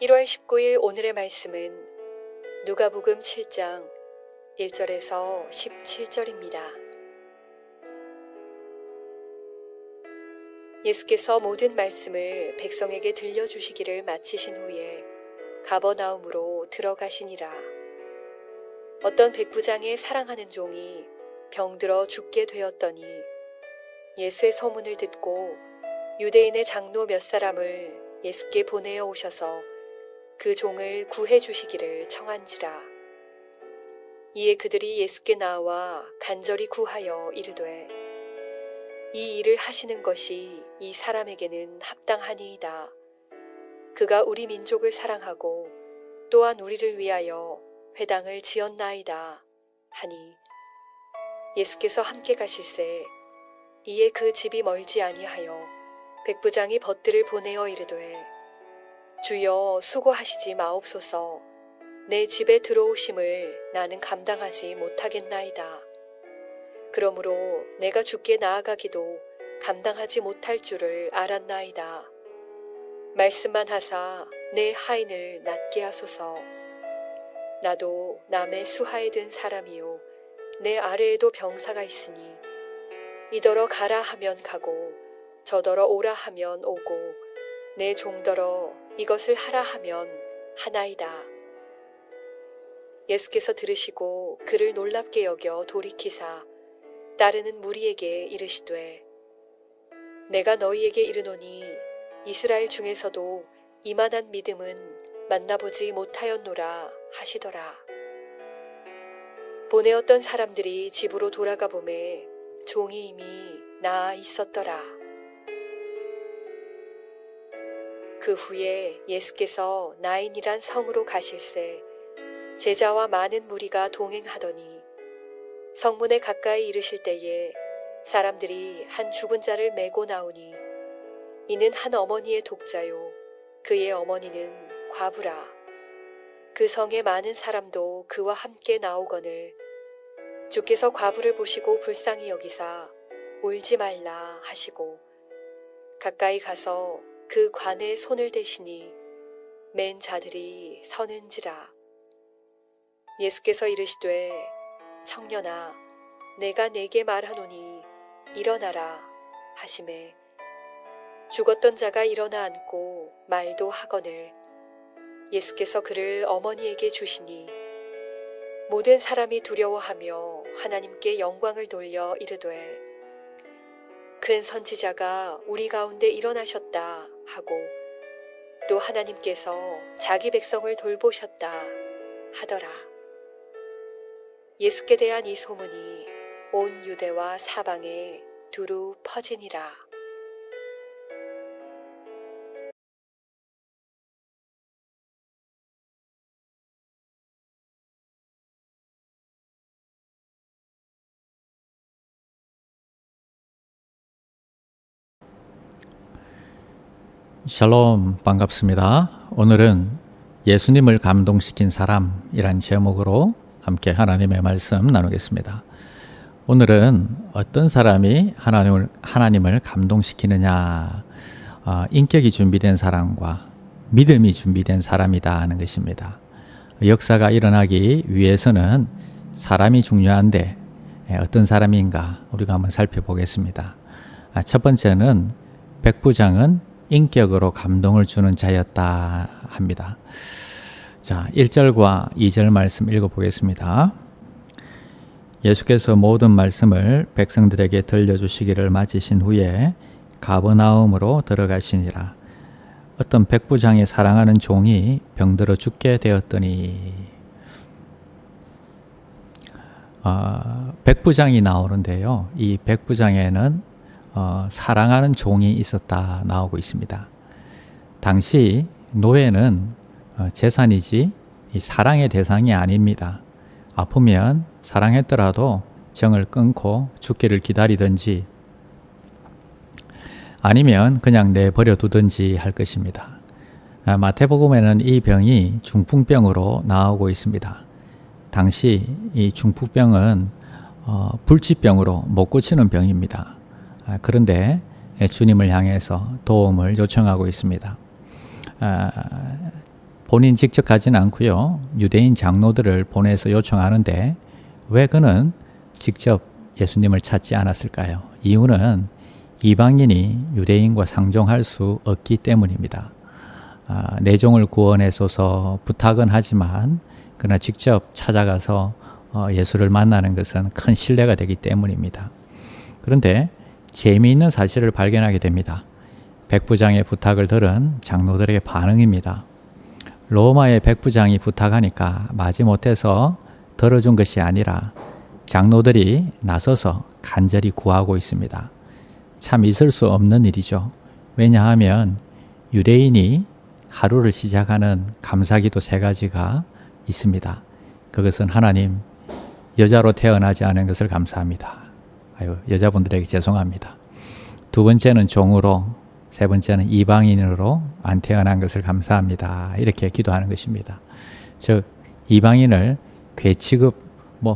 1월 19일 오늘의 말씀은 누가복음 7장 1절에서 17절입니다. 예수께서 모든 말씀을 백성에게 들려주시기를 마치신 후에 가버나움으로 들어가시니라. 어떤 백부장의 사랑하는 종이 병들어 죽게 되었더니 예수의 소문을 듣고 유대인의 장로 몇 사람을 예수께 보내어 오셔서 그 종을 구해 주시기를 청한지라. 이에 그들이 예수께 나와 간절히 구하여 이르되 이 일을 하시는 것이 이 사람에게는 합당하니이다. 그가 우리 민족을 사랑하고 또한 우리를 위하여 회당을 지었나이다 하니 예수께서 함께 가실새 이에 그 집이 멀지 아니하여 백부장이 벗들을 보내어 이르되 주여 수고하시지 마옵소서. 내 집에 들어오심을 나는 감당하지 못하겠나이다. 그러므로 내가 주께 나아가기도 감당하지 못할 줄을 알았나이다. 말씀만 하사 내 하인을 낫게 하소서. 나도 남의 수하에 든 사람이요 내 아래에도 병사가 있으니 이더러 가라 하면 가고 저더러 오라 하면 오고 내 종더러 이것을 하라 하면 하나이다. 예수께서 들으시고 그를 놀랍게 여겨 돌이키사 따르는 무리에게 이르시되 내가 너희에게 이르노니 이스라엘 중에서도 이만한 믿음은 만나보지 못하였노라 하시더라. 보내었던 사람들이 집으로 돌아가 보매 종이 이미 나아 있었더라. 그 후에 예수께서 나인이란 성으로 가실새 제자와 많은 무리가 동행하더니 성문에 가까이 이르실 때에 사람들이 한 죽은 자를 메고 나오니 이는 한 어머니의 독자요 그의 어머니는 과부라. 그 성에 많은 사람도 그와 함께 나오거늘 주께서 과부를 보시고 불쌍히 여기사 울지 말라 하시고 가까이 가서 그 관에 손을 대시니 맨 자들이 서는지라. 예수께서 이르시되 청년아 내가 네게 말하노니 일어나라 하시매 죽었던 자가 일어나 앉고 말도 하거늘 예수께서 그를 어머니에게 주시니 모든 사람이 두려워하며 하나님께 영광을 돌려 이르되 큰 선지자가 우리 가운데 일어나셨다 하고 또 하나님께서 자기 백성을 돌보셨다 하더라. 예수께 대한 이 소문이 온 유대와 사방에 두루 퍼지니라. 샬롬, 반갑습니다. 오늘은 예수님을 감동시킨 사람이란 제목으로 함께 하나님의 말씀 나누겠습니다. 오늘은 어떤 사람이 하나님을 감동시키느냐, 인격이 준비된 사람과 믿음이 준비된 사람이다 하는 것입니다. 역사가 일어나기 위해서는 사람이 중요한데 어떤 사람인가 우리가 한번 살펴보겠습니다. 첫 번째는 백부장은 인격으로 감동을 주는 자였다 합니다. 자, 1절과 2절 말씀 읽어보겠습니다. 예수께서 모든 말씀을 백성들에게 들려주시기를 마치신 후에 가버나움으로 들어가시니라. 어떤 백부장이 사랑하는 종이 병들어 죽게 되었더니 백부장이 나오는데요. 이 백부장에는 사랑하는 종이 있었다 나오고 있습니다. 당시 노예는 재산이지 사랑의 대상이 아닙니다. 아프면 사랑했더라도 정을 끊고 죽기를 기다리든지 아니면 그냥 내버려 두든지 할 것입니다. 마태복음에는 이 병이 중풍병으로 나오고 있습니다. 당시 이 중풍병은 불치병으로 못 고치는 병입니다. 그런데 주님을 향해서 도움을 요청하고 있습니다. 본인 직접 가지는 않고요. 유대인 장로들을 보내서 요청하는데 왜 그는 직접 예수님을 찾지 않았을까요? 이유는 이방인이 유대인과 상종할 수 없기 때문입니다. 내 종을 구원해소서 부탁은 하지만 그러나 직접 찾아가서 예수를 만나는 것은 큰 신뢰가 되기 때문입니다. 그런데 재미있는 사실을 발견하게 됩니다. 백부장의 부탁을 들은 장로들의 반응입니다. 로마의 백부장이 부탁하니까 마지못해서 들어준 것이 아니라 장로들이 나서서 간절히 구하고 있습니다. 참 있을 수 없는 일이죠. 왜냐하면 유대인이 하루를 시작하는 감사기도 3가지가 있습니다. 그것은 하나님, 여자로 태어나지 않은 것을 감사합니다. 여자분들에게 죄송합니다. 2번째는 종으로, 3번째는 이방인으로 안 태어난 것을 감사합니다. 이렇게 기도하는 것입니다. 즉 이방인을 괴 취급,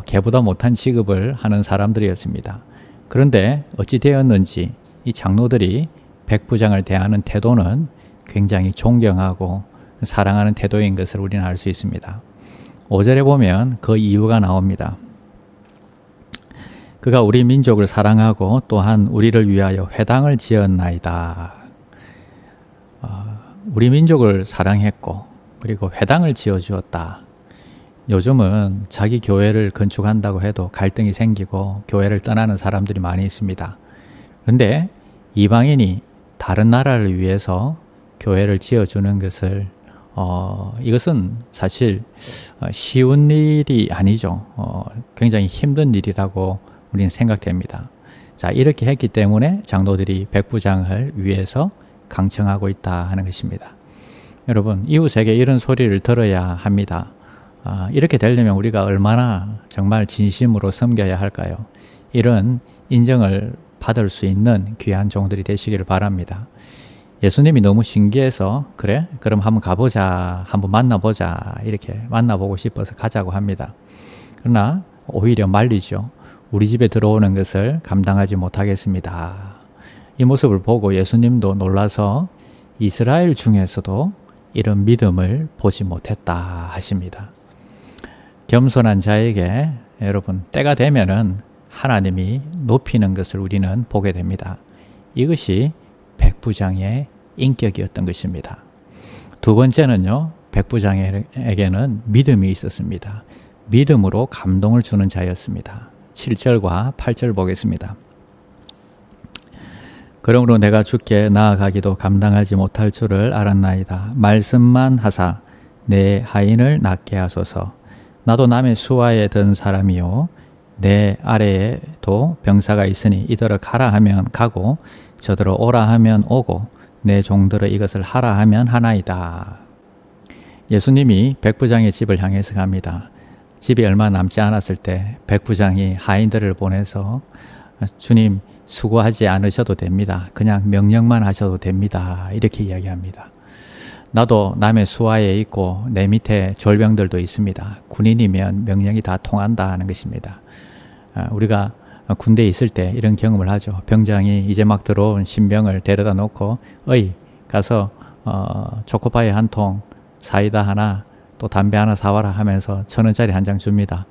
개보다 못한 취급을 하는 사람들이었습니다. 그런데 어찌 되었는지 이 장로들이 백부장을 대하는 태도는 굉장히 존경하고 사랑하는 태도인 것을 우리는 알 수 있습니다. 5절에 보면 그 이유가 나옵니다. 그가 우리 민족을 사랑하고 또한 우리를 위하여 회당을 지었나이다. 우리 민족을 사랑했고 그리고 회당을 지어주었다. 요즘은 자기 교회를 건축한다고 해도 갈등이 생기고 교회를 떠나는 사람들이 많이 있습니다. 그런데 이방인이 다른 나라를 위해서 교회를 지어주는 것을 이것은 사실 쉬운 일이 아니죠. 굉장히 힘든 일이라고 우리는 생각됩니다. 자, 이렇게 했기 때문에 장로들이 백부장을 위해서 강청하고 있다 하는 것입니다. 여러분, 이웃에게 이런 소리를 들어야 합니다. 이렇게 되려면 우리가 얼마나 정말 진심으로 섬겨야 할까요? 이런 인정을 받을 수 있는 귀한 종들이 되시기를 바랍니다. 예수님이 너무 신기해서 그래? 그럼 한번 가보자. 한번 만나보자. 이렇게 만나보고 싶어서 가자고 합니다. 그러나 오히려 말리죠. 우리 집에 들어오는 것을 감당하지 못하겠습니다. 이 모습을 보고 예수님도 놀라서 이스라엘 중에서도 이런 믿음을 보지 못했다 하십니다. 겸손한 자에게 여러분 때가 되면은 하나님이 높이는 것을 우리는 보게 됩니다. 이것이 백부장의 인격이었던 것입니다. 2번째는요, 백부장에게는 믿음이 있었습니다. 믿음으로 감동을 주는 자였습니다. 7절과 8절 보겠습니다. 그러므로 내가 주께 나아가기도 감당하지 못할 줄을 알았나이다. 말씀만 하사 내 하인을 낫게 하소서. 나도 남의 수하에 든 사람이요 내 아래에도 병사가 있으니 이더러 가라 하면 가고 저더러 오라 하면 오고 내 종들을 이것을 하라 하면 하나이다. 예수님이 백부장의 집을 향해서 갑니다. 집이 얼마 남지 않았을 때 백부장이 하인들을 보내서 주님 수고하지 않으셔도 됩니다. 그냥 명령만 하셔도 됩니다. 이렇게 이야기합니다. 나도 남의 수하에 있고 내 밑에 졸병들도 있습니다. 군인이면 명령이 다 통한다 하는 것입니다. 우리가 군대에 있을 때 이런 경험을 하죠. 병장이 이제 막 들어온 신병을 데려다 놓고 가서 초코파이 한 통, 사이다 하나, 또 담배 하나 사와라 하면서 1,000원짜리 한 장 줍니다.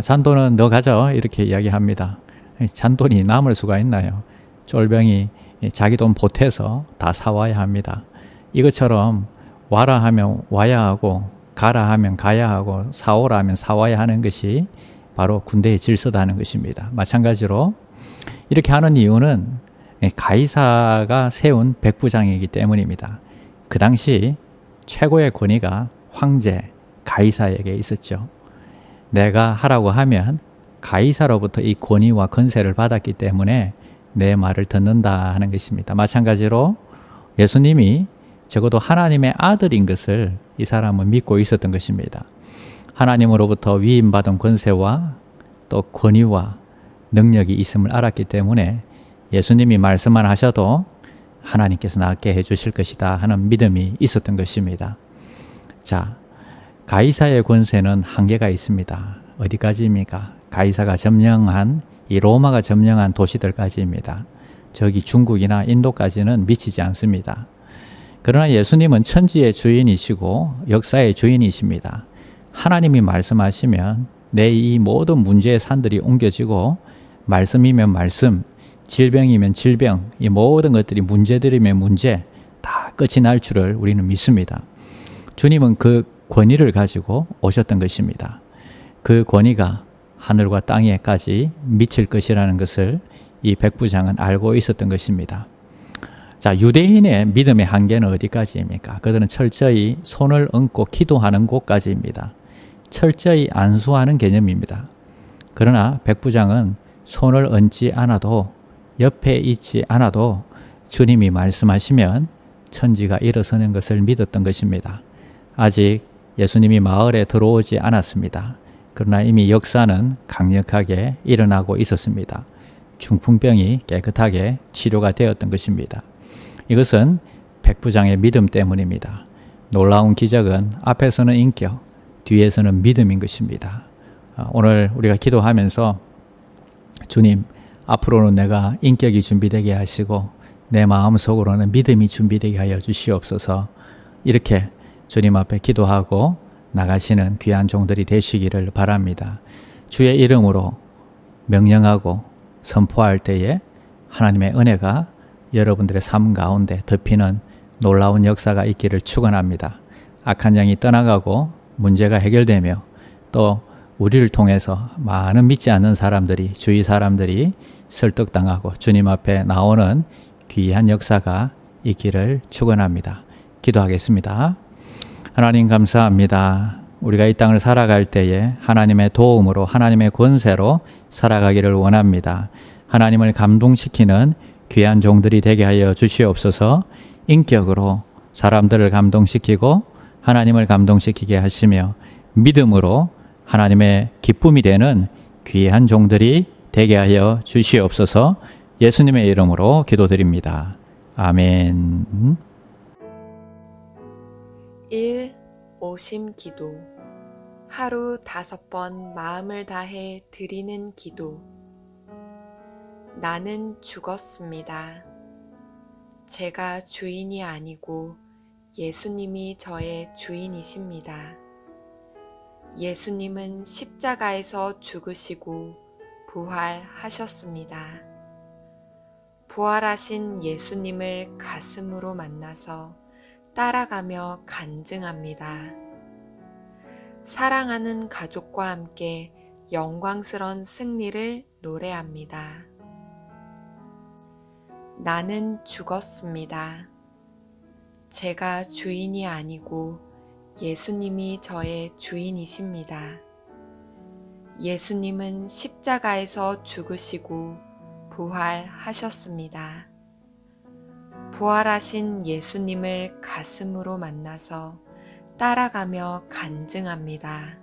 잔돈은 너 가져 이렇게 이야기합니다. 잔돈이 남을 수가 있나요? 쫄병이 자기 돈 보태서 다 사와야 합니다. 이것처럼 와라 하면 와야 하고 가라 하면 가야 하고 사오라 하면 사와야 하는 것이 바로 군대의 질서다는 것입니다. 마찬가지로 이렇게 하는 이유는 가이사가 세운 백부장이기 때문입니다. 그 당시 최고의 권위가 황제 가이사에게 있었죠. 내가 하라고 하면 가이사로부터 이 권위와 건세를 받았기 때문에 내 말을 듣는다 하는 것입니다. 마찬가지로 예수님이 적어도 하나님의 아들인 것을 이 사람은 믿고 있었던 것입니다. 하나님으로부터 위임받은 권세와 또 권위와 능력이 있음을 알았기 때문에 예수님이 말씀만 하셔도 하나님께서 낫게 해주실 것이다 하는 믿음이 있었던 것입니다. 자, 가이사의 권세는 한계가 있습니다. 어디까지입니까? 가이사가 점령한 이 로마가 점령한 도시들까지입니다. 저기 중국이나 인도까지는 미치지 않습니다. 그러나 예수님은 천지의 주인이시고 역사의 주인이십니다. 하나님이 말씀하시면 내 이 모든 문제의 산들이 옮겨지고 말씀이면 말씀, 질병이면 질병, 이 모든 것들이 문제들이면 문제 다 끝이 날 줄을 우리는 믿습니다. 주님은 그 권위를 가지고 오셨던 것입니다. 그 권위가 하늘과 땅에까지 미칠 것이라는 것을 이 백부장은 알고 있었던 것입니다. 자, 유대인의 믿음의 한계는 어디까지입니까? 그들은 철저히 손을 얹고 기도하는 곳까지입니다. 철저히 안수하는 개념입니다. 그러나 백부장은 손을 얹지 않아도, 옆에 있지 않아도 주님이 말씀하시면 천지가 일어서는 것을 믿었던 것입니다. 아직 예수님이 마을에 들어오지 않았습니다. 그러나 이미 역사는 강력하게 일어나고 있었습니다. 중풍병이 깨끗하게 치료가 되었던 것입니다. 이것은 백부장의 믿음 때문입니다. 놀라운 기적은 앞에서는 인격, 뒤에서는 믿음인 것입니다. 오늘 우리가 기도하면서 주님, 앞으로는 내가 인격이 준비되게 하시고 내 마음속으로는 믿음이 준비되게 하여 주시옵소서, 이렇게 주님 앞에 기도하고 나가시는 귀한 종들이 되시기를 바랍니다. 주의 이름으로 명령하고 선포할 때에 하나님의 은혜가 여러분들의 삶 가운데 덮이는 놀라운 역사가 있기를 축원합니다. 악한 영이 떠나가고 문제가 해결되며 또 우리를 통해서 많은 믿지 않는 사람들이, 주위 사람들이 설득당하고 주님 앞에 나오는 귀한 역사가 있기를 축원합니다. 기도하겠습니다. 하나님 감사합니다. 우리가 이 땅을 살아갈 때에 하나님의 도움으로, 하나님의 권세로 살아가기를 원합니다. 하나님을 감동시키는 귀한 종들이 되게 하여 주시옵소서. 인격으로 사람들을 감동시키고 하나님을 감동시키게 하시며 믿음으로 하나님의 기쁨이 되는 귀한 종들이 되게 하여 주시옵소서. 예수님의 이름으로 기도드립니다. 아멘. 1. 오심 기도. 하루 5번 마음을 다해 드리는 기도. 나는 죽었습니다. 제가 주인이 아니고 예수님이 저의 주인이십니다. 예수님은 십자가에서 죽으시고 부활하셨습니다. 부활하신 예수님을 가슴으로 만나서 따라가며 간증합니다. 사랑하는 가족과 함께 영광스런 승리를 노래합니다. 나는 죽었습니다. 제가 주인이 아니고 예수님이 저의 주인이십니다. 예수님은 십자가에서 죽으시고 부활하셨습니다. 부활하신 예수님을 가슴으로 만나서 따라가며 간증합니다.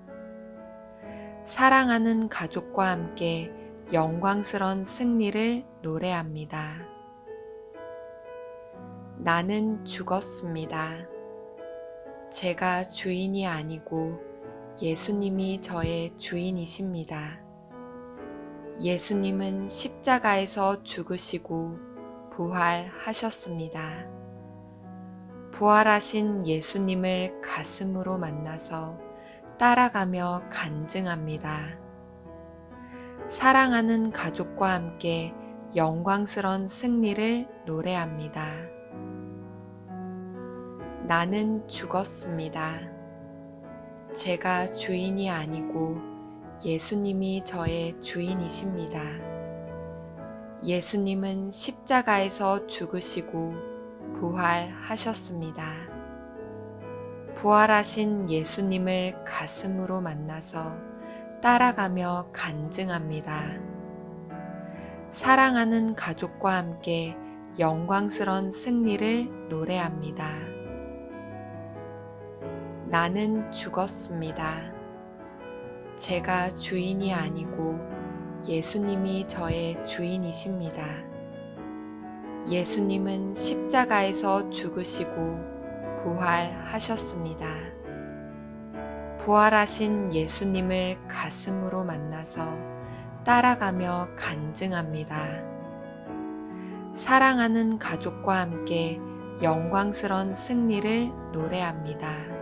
사랑하는 가족과 함께 영광스런 승리를 노래합니다. 나는 죽었습니다. 제가 주인이 아니고 예수님이 저의 주인이십니다. 예수님은 십자가에서 죽으시고 부활하셨습니다. 부활하신 예수님을 가슴으로 만나서 따라가며 간증합니다. 사랑하는 가족과 함께 영광스런 승리를 노래합니다. 나는 죽었습니다. 제가 주인이 아니고 예수님이 저의 주인이십니다. 예수님은 십자가에서 죽으시고 부활하셨습니다. 부활하신 예수님을 가슴으로 만나서 따라가며 간증합니다. 사랑하는 가족과 함께 영광스런 승리를 노래합니다. 나는 죽었습니다. 제가 주인이 아니고 예수님이 저의 주인이십니다. 예수님은 십자가에서 죽으시고 부활하셨습니다. 부활하신 예수님을 가슴으로 만나서 따라가며 간증합니다. 사랑하는 가족과 함께 영광스러운 승리를 노래합니다.